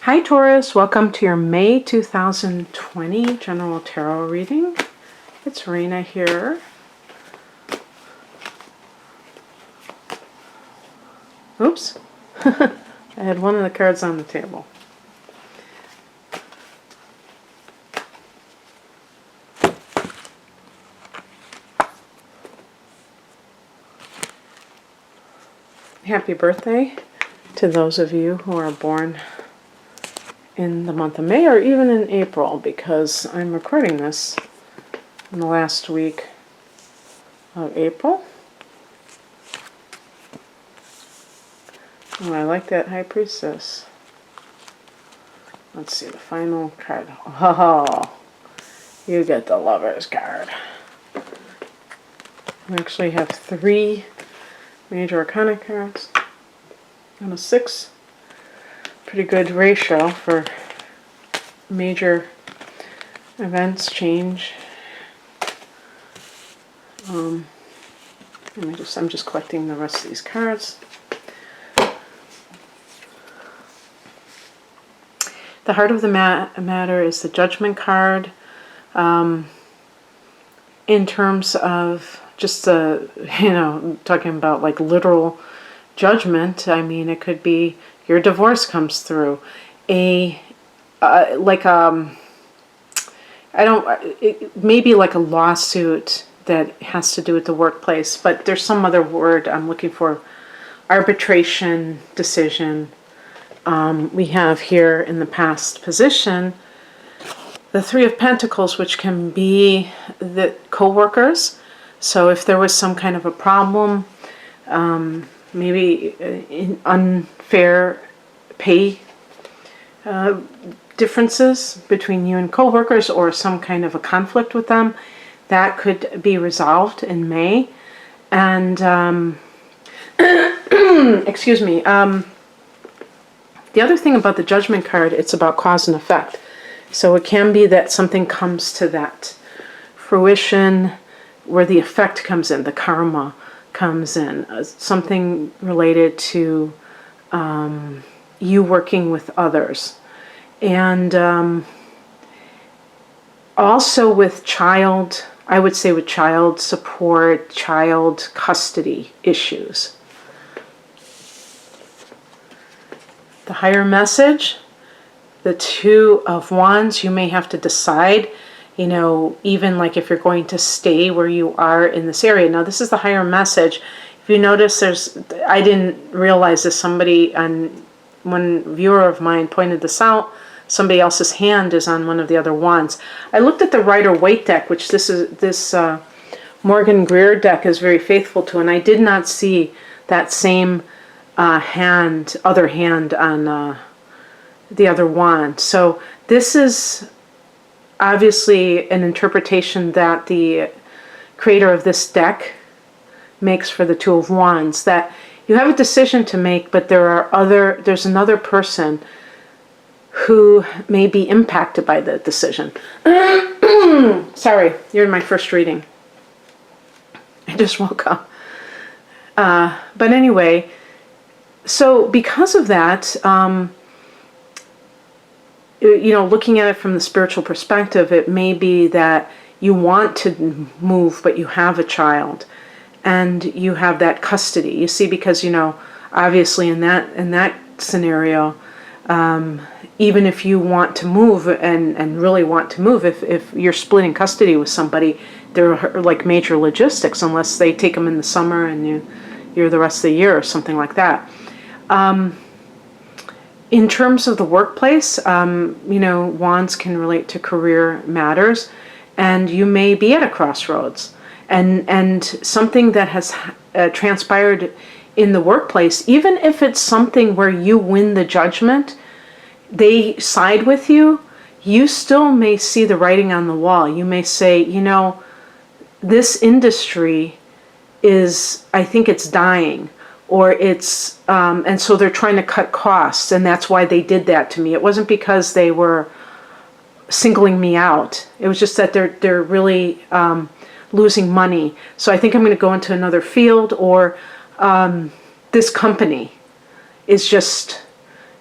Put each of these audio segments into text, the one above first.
Hi Taurus, welcome to your May 2020 General Tarot reading. It's Rena here. Oops, I had one of the cards on the table. Happy birthday to those of you who are born in the month of May or even in April, because I'm recording this in the last week of April. Oh, I like that High Priestess. Let's see the final card. Oh, you get the Lover's card. I actually have 3 Major Arcana cards and a 6. Pretty good ratio for major events, change. I'm just collecting the rest of these cards. The heart of the matter is the Judgment card. In terms of just talking about like literal judgment, I mean, it could be your divorce comes through, maybe like a lawsuit that has to do with the workplace, but there's some other word I'm looking for. Arbitration, decision. We have here in the past position the 3 of Pentacles, which can be the co-workers. So if there was some kind of a problem, maybe unfair pay differences between you and co-workers, or some kind of a conflict with them, that could be resolved in May. And excuse me, the other thing about the Judgment card, it's about cause and effect. So it can be that something comes to that fruition where the effect comes in, the karma comes in, something related to you working with others. And also with child, I would say with child support, child custody issues. The higher message, the 2 of Wands, you may have to decide, even like if you're going to stay where you are in this area. Now, this is the higher message. If you notice, I didn't realize this, one viewer of mine pointed this out, somebody else's hand is on one of the other wands. I looked at the Rider-Waite deck, which this Morgan Greer deck is very faithful to, and I did not see that same other hand on the other wand. So this is obviously an interpretation that the creator of this deck makes for the 2 of Wands, that you have a decision to make, but there's another person who may be impacted by the decision. Sorry, you're in my first reading. I just woke up. But anyway, so because of that, looking at it from the spiritual perspective, it may be that you want to move, but you have a child, and you have that custody. You see, because obviously in that scenario, even if you want to move and really want to move, if you're splitting custody with somebody, they're like major logistics, unless they take them in the summer and you're the rest of the year or something like that. In terms of the workplace, Wands can relate to career matters, and you may be at a crossroads, and something that has transpired in the workplace, even if it's something where you win the judgment, they side with you, you still may see the writing on the wall. You may say, this industry I think it's dying, or it's, and so they're trying to cut costs, and that's why they did that to me. It wasn't because they were singling me out. It was just that they're really losing money. So I think I'm going to go into another field, or this company is just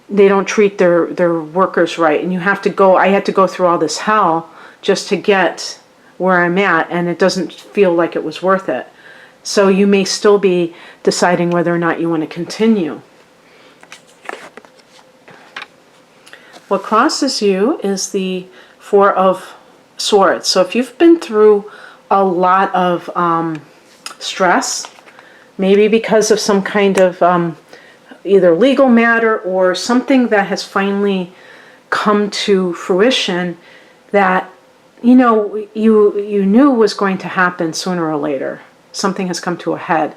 they don't treat their workers right, and you have to go. I had to go through all this hell just to get where I'm at, and it doesn't feel like it was worth it. So you may still be deciding whether or not you want to continue. What crosses you is the Four of Swords. So if you've been through a lot of stress, maybe because of some kind of either legal matter or something that has finally come to fruition that you knew was going to happen sooner or later. Something has come to a head,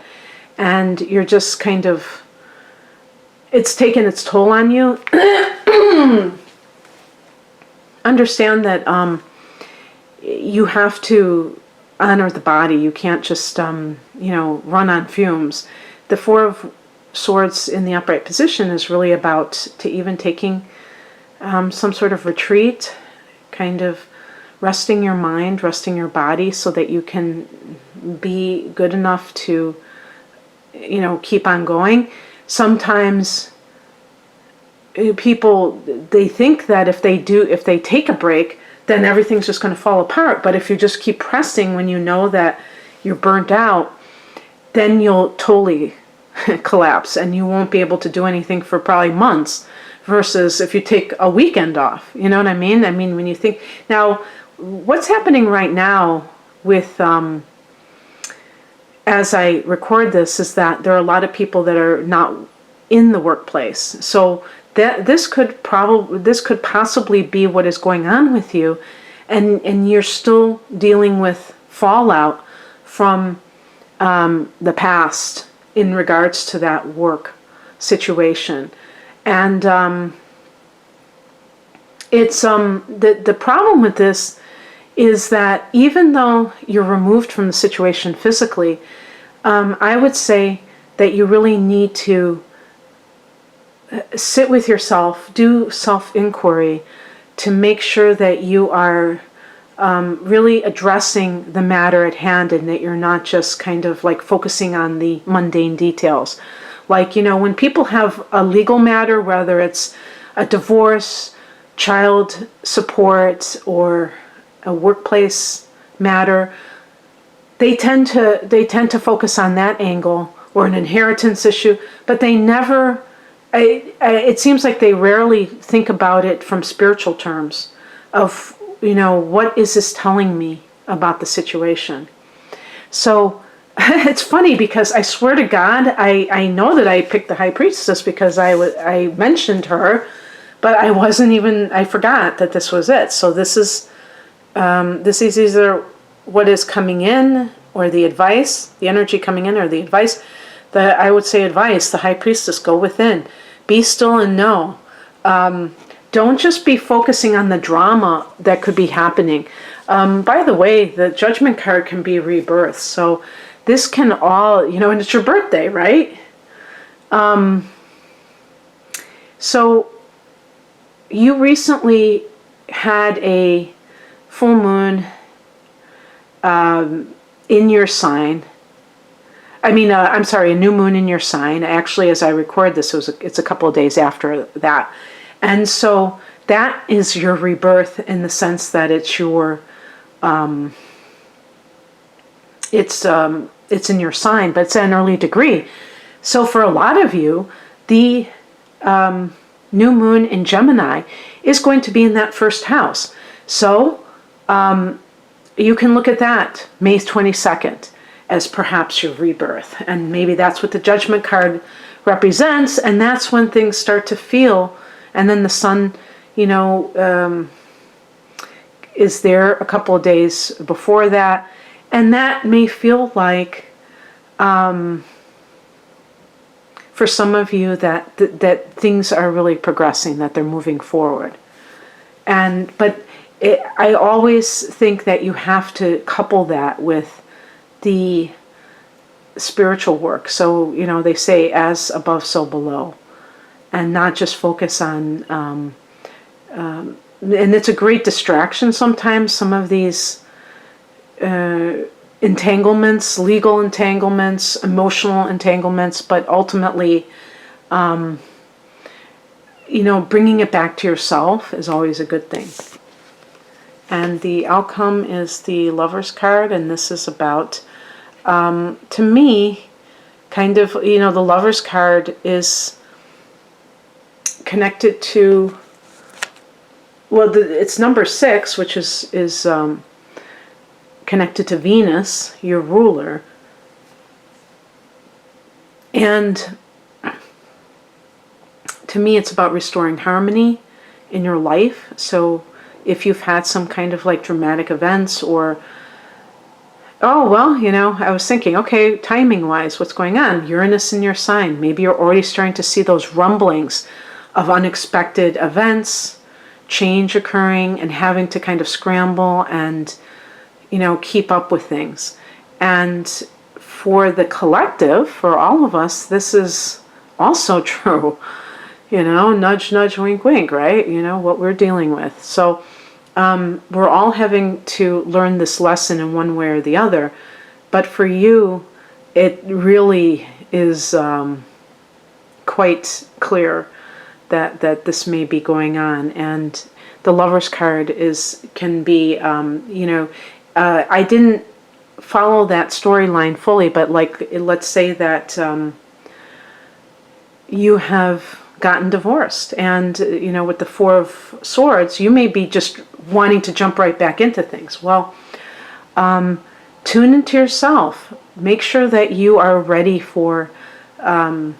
and you're just kind of, it's taken its toll on you. Understand that you have to honor the body. You can't just run on fumes. The Four of Swords in the upright position is really about to even taking some sort of retreat, kind of resting your mind, resting your body, so that you can be good enough to keep on going. Sometimes people, they think that if they take a break, then everything's just going to fall apart. But if you just keep pressing when you know that you're burnt out, then you'll totally collapse and you won't be able to do anything for probably months, versus if you take a weekend off. You know what I mean? I mean, when you think, now what's happening right now with as I record this is that there are a lot of people that are not in the workplace. So that this could possibly be what is going on with you, and you're still dealing with fallout from the past in regards to that work situation. And it's the problem with this is that even though you're removed from the situation physically, I would say that you really need to sit with yourself, do self-inquiry to make sure that you are really addressing the matter at hand, and that you're not just kind of like focusing on the mundane details. Like, when people have a legal matter, whether it's a divorce, child support, or a workplace matter, they tend to focus on that angle, or an inheritance issue, but they never, it seems like they rarely think about it from spiritual terms of, what is this telling me about the situation? So it's funny because I swear to God, I know that I picked the High Priestess because I mentioned her, but I forgot that this was it. So this is either what is coming in, or the advice, the energy coming in, or the advice. I would say advice, the High Priestess, go within. Be still and know. Don't just be focusing on the drama that could be happening. By the way, the Judgment card can be rebirth. So this can all, and it's your birthday, right? So you recently had a full moon in your sign. I'm sorry, a new moon in your sign. Actually, as I record this, it's a couple of days after that. And so that is your rebirth, in the sense that it's your, it's in your sign, but it's at an early degree. So for a lot of you, the new moon in Gemini is going to be in that first house. So you can look at that, May 22nd, as perhaps your rebirth. And maybe that's what the Judgment card represents, and that's when things start to feel. And then the sun, is there a couple of days before that. And that may feel like, for some of you, that things are really progressing, that they're moving forward. But I always think that you have to couple that with the spiritual work. So, they say as above, so below. And not just focus on, and it's a great distraction sometimes, some of these entanglements, legal entanglements, emotional entanglements, but ultimately, bringing it back to yourself is always a good thing. And the outcome is the Lover's card, and this is about, to me, kind of, the Lover's card is connected to, well, it's number 6, which is connected to Venus, your ruler. And to me, it's about restoring harmony in your life. So if you've had some kind of like dramatic events, or, oh, well, I was thinking, okay, timing wise, what's going on? Uranus in your sign. Maybe you're already starting to see those rumblings of unexpected events, change occurring, and having to kind of scramble and, keep up with things. And for the collective, for all of us, this is also true. Nudge, nudge, wink, wink, right? What we're dealing with. So we're all having to learn this lesson in one way or the other. But for you, it really is quite clear that this may be going on. And the Lover's card can be, I didn't follow that storyline fully, but let's say that you have gotten divorced, and with the 4 of Swords, you may be just wanting to jump right back into things. Well, tune into yourself. Make sure that you are ready for a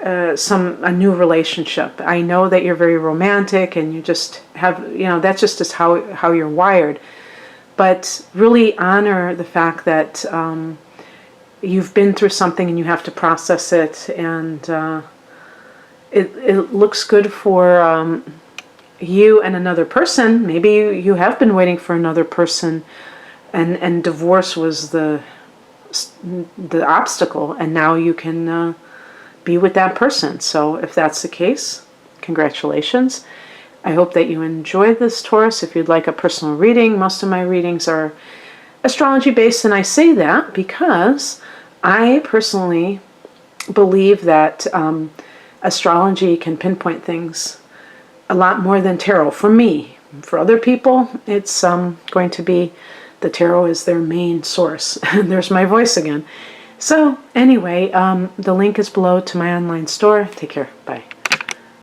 new relationship. I know that you're very romantic, and you just have, that's just is how you're wired. But really honor the fact that you've been through something and you have to process it, and it looks good for you and another person. Maybe you have been waiting for another person, and divorce was the obstacle, and now you can be with that person. So if that's the case, congratulations. I hope that you enjoyed this, Taurus. If you'd like a personal reading, most of my readings are astrology based, and I say that because I personally believe that astrology can pinpoint things a lot more than tarot for me. For other people, it's going to be the tarot is their main source. There's my voice again. So anyway, the link is below to my online store. Take care. Bye.